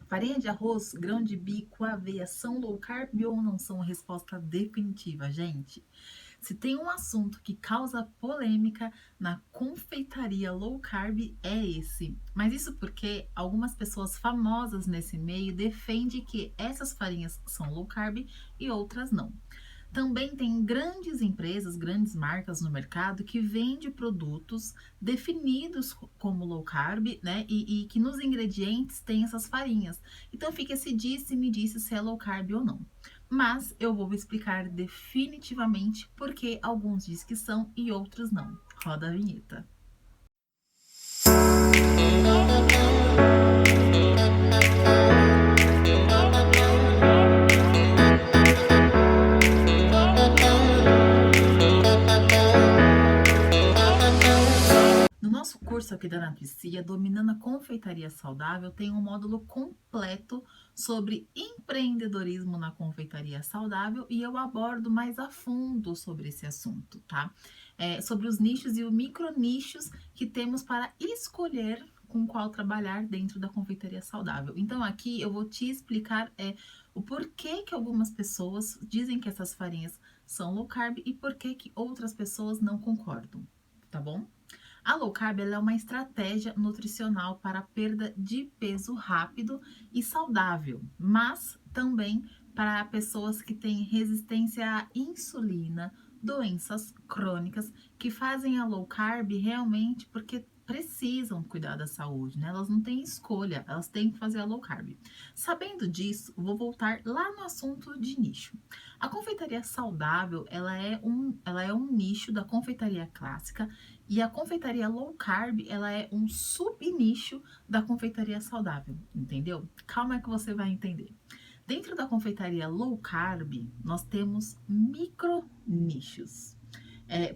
Farinha de arroz, grão de bico, aveia são low carb ou não são? A resposta definitiva, gente. Se tem um assunto que causa polêmica na confeitaria low carb, é esse. Mas isso porque algumas pessoas famosas nesse meio defendem que essas farinhas são low carb e outras não. Também tem grandes empresas, grandes marcas no mercado que vendem produtos definidos como low carb, né? E que nos ingredientes tem essas farinhas. Então fica esse disse-me disse se é low carb ou não. Mas eu vou explicar definitivamente porque alguns dizem que são e outros não. Roda a vinheta. No nosso curso aqui da Nutricia, Dominando a Confeitaria Saudável, tem um módulo completo sobre empreendedorismo na confeitaria saudável e eu abordo mais a fundo sobre esse assunto, tá? Sobre os nichos e os micronichos que temos para escolher com qual trabalhar dentro da confeitaria saudável. Então aqui eu vou te explicar o porquê que algumas pessoas dizem que essas farinhas são low carb e por que outras pessoas não concordam, tá bom? A low carb é uma estratégia nutricional para perda de peso rápido e saudável, mas também para pessoas que têm resistência à insulina, doenças crônicas, que fazem a low carb realmente porque precisam cuidar da saúde, né? Elas não têm escolha, elas têm que fazer a low carb. Sabendo disso, vou voltar lá no assunto de nicho. A confeitaria saudável, ela é um nicho da confeitaria clássica e a confeitaria low carb, ela é um subnicho da confeitaria saudável, entendeu? Calma que você vai entender. Dentro da confeitaria low carb, nós temos micro nichos.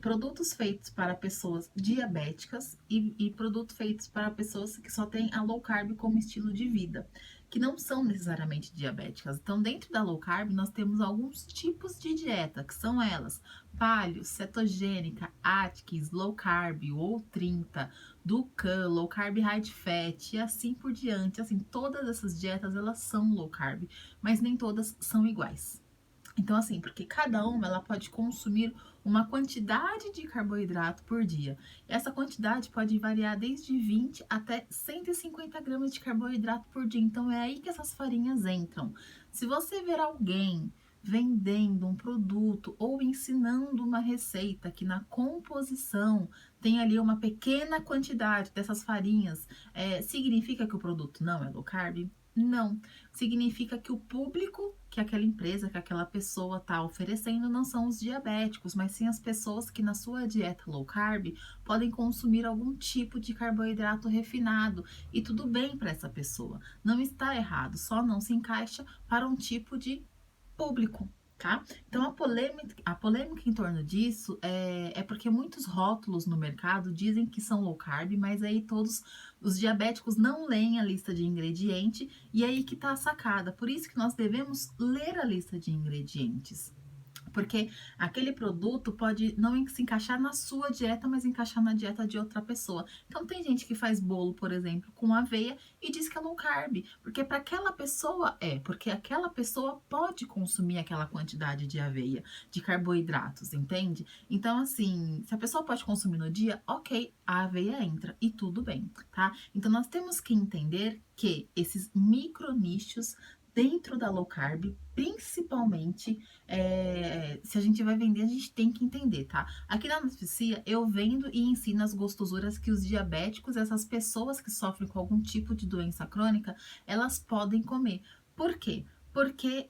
Produtos feitos para pessoas diabéticas e produtos feitos para pessoas que só têm a low carb como estilo de vida, que não são necessariamente diabéticas. Então, dentro da low carb, nós temos alguns tipos de dieta, que são elas: paleo, cetogênica, Atkins, low carb, ou 30, Dukan, low carb high fat e assim por diante. Assim, todas essas dietas, elas são low carb, mas nem todas são iguais. Então, assim, porque cada uma ela pode consumir uma quantidade de carboidrato por dia. Essa quantidade pode variar desde 20 até 150 gramas de carboidrato por dia. Então, é aí que essas farinhas entram. Se você ver alguém vendendo um produto ou ensinando uma receita que na composição tem ali uma pequena quantidade dessas farinhas, significa que o produto não é low carb? Não. Significa que o público que aquela empresa, que aquela pessoa está oferecendo não são os diabéticos, mas sim as pessoas que na sua dieta low carb podem consumir algum tipo de carboidrato refinado. E tudo bem para essa pessoa. Não está errado, só não se encaixa para um tipo de público. Tá? Então, a polêmica em torno disso é porque muitos rótulos no mercado dizem que são low carb, mas aí todos os diabéticos não leem a lista de ingrediente e aí que tá a sacada. Por isso que nós devemos ler a lista de ingredientes. Porque aquele produto pode não se encaixar na sua dieta, mas encaixar na dieta de outra pessoa. Então, tem gente que faz bolo, por exemplo, com aveia e diz que é low carb. Porque para aquela pessoa porque aquela pessoa pode consumir aquela quantidade de aveia, de carboidratos, entende? Então, assim, se a pessoa pode consumir no dia, ok, a aveia entra e tudo bem, tá? Então, nós temos que entender que esses micronichos dentro da low carb, principalmente, se a gente vai vender, a gente tem que entender, tá? Aqui na Nutricia, eu vendo e ensino as gostosuras que os diabéticos, essas pessoas que sofrem com algum tipo de doença crônica, elas podem comer. Por quê? Porque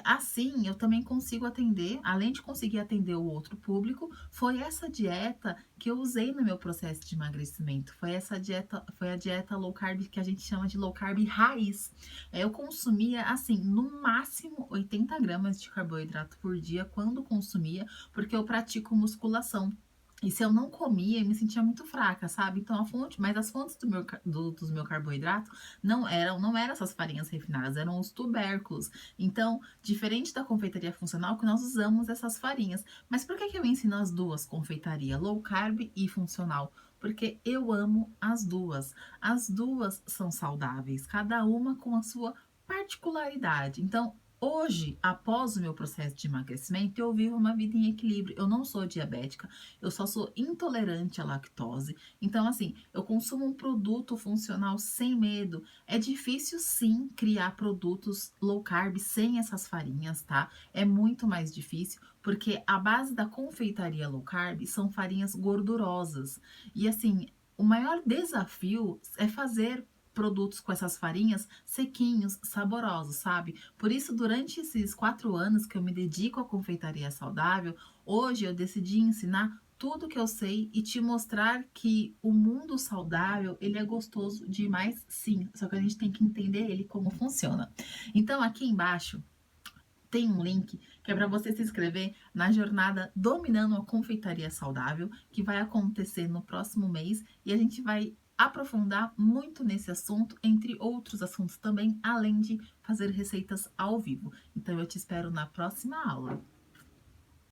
assim eu também consigo atender, além de conseguir atender o outro público, foi essa dieta que eu usei no meu processo de emagrecimento. Foi essa dieta, foi a dieta low carb que a gente chama de low carb raiz. Eu consumia, assim, no máximo 80 gramas de carboidrato por dia quando consumia, porque eu pratico musculação. E se eu não comia, eu me sentia muito fraca, sabe? Então mas as fontes dos meu carboidrato não eram essas farinhas refinadas, eram os tubérculos. Então, diferente da confeitaria funcional, que nós usamos essas farinhas. Mas por que eu ensino as duas, confeitaria low carb e funcional? Porque eu amo as duas. As duas são saudáveis, cada uma com a sua particularidade. Então, hoje, após o meu processo de emagrecimento, eu vivo uma vida em equilíbrio. Eu não sou diabética, eu só sou intolerante à lactose. Então, assim, eu consumo um produto funcional sem medo. É difícil, sim, criar produtos low carb sem essas farinhas, tá? É muito mais difícil, porque a base da confeitaria low carb são farinhas gordurosas. E, assim, o maior desafio é fazer produtos com essas farinhas sequinhos, saborosos, sabe? Por isso, durante esses 4 anos que eu me dedico à confeitaria saudável, hoje eu decidi ensinar tudo que eu sei e te mostrar que o mundo saudável, ele é gostoso demais, sim. Só que a gente tem que entender ele como funciona. Então, aqui embaixo tem um link que é para você se inscrever na jornada Dominando a Confeitaria Saudável, que vai acontecer no próximo mês e a gente vai aprofundar muito nesse assunto, entre outros assuntos também, além de fazer receitas ao vivo. Então eu te espero na próxima aula.